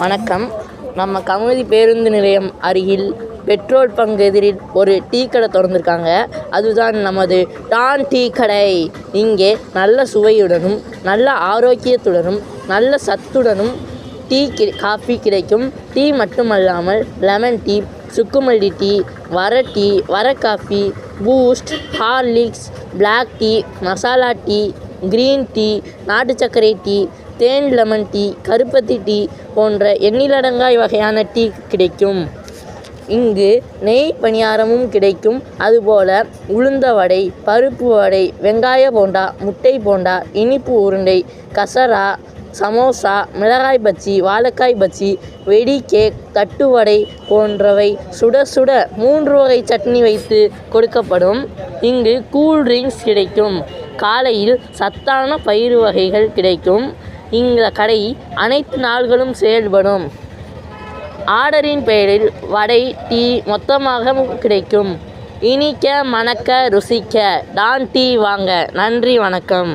வணக்கம். நம்ம கமுதி பேருந்து நிலையம் அருகில் பெட்ரோல் பங்க் எதிரில் ஒரு டீ கடை திறந்துருக்காங்க. அதுதான் நமது டான் டீ கடை. இங்கே நல்ல சுவையுடனும் நல்ல ஆரோக்கியத்துடனும் நல்ல சத்துடனும் காஃபி கிடைக்கும். டீ மட்டுமல்லாமல் லெமன் டீ, சுக்குமல்லி டீ, வர coffee, Boost, Horlicks, black tea, masala tea, green tea, நாட்டு சர்க்கரை டீ, தேன் லெமன் டீ, கருப்பத்தி டீ போன்ற எண்ணிலடங்காய் வகையான டீ கிடைக்கும். இங்கு நெய் பணியாரமும் கிடைக்கும். அதுபோல உளுந்த வடை, பருப்பு வடை, வெங்காய போண்டா, முட்டை போண்டா, இனிப்பு உருண்டை, கசரா, சமோசா, மிளகாய் பஜ்ஜி, வாழைக்காய் பஜ்ஜி, வெடி கேக், தட்டு வடை போன்றவை சுட சுட 3 வகை சட்னி வைத்து கொடுக்கப்படும். இங்கு கூல்ட்ரிங்க்ஸ் கிடைக்கும். காலையில் சத்தான பயிறு வகைகள் கிடைக்கும். இந்த கடை அனைத்து நாள்களும் செயல்படும். ஆர்டரின் பெயரில் வடை, டீ மொத்தமாக கிடைக்கும். இனிக்க, மணக்க, ருசிக்க டான் டீ வாங்க. நன்றி, வணக்கம்.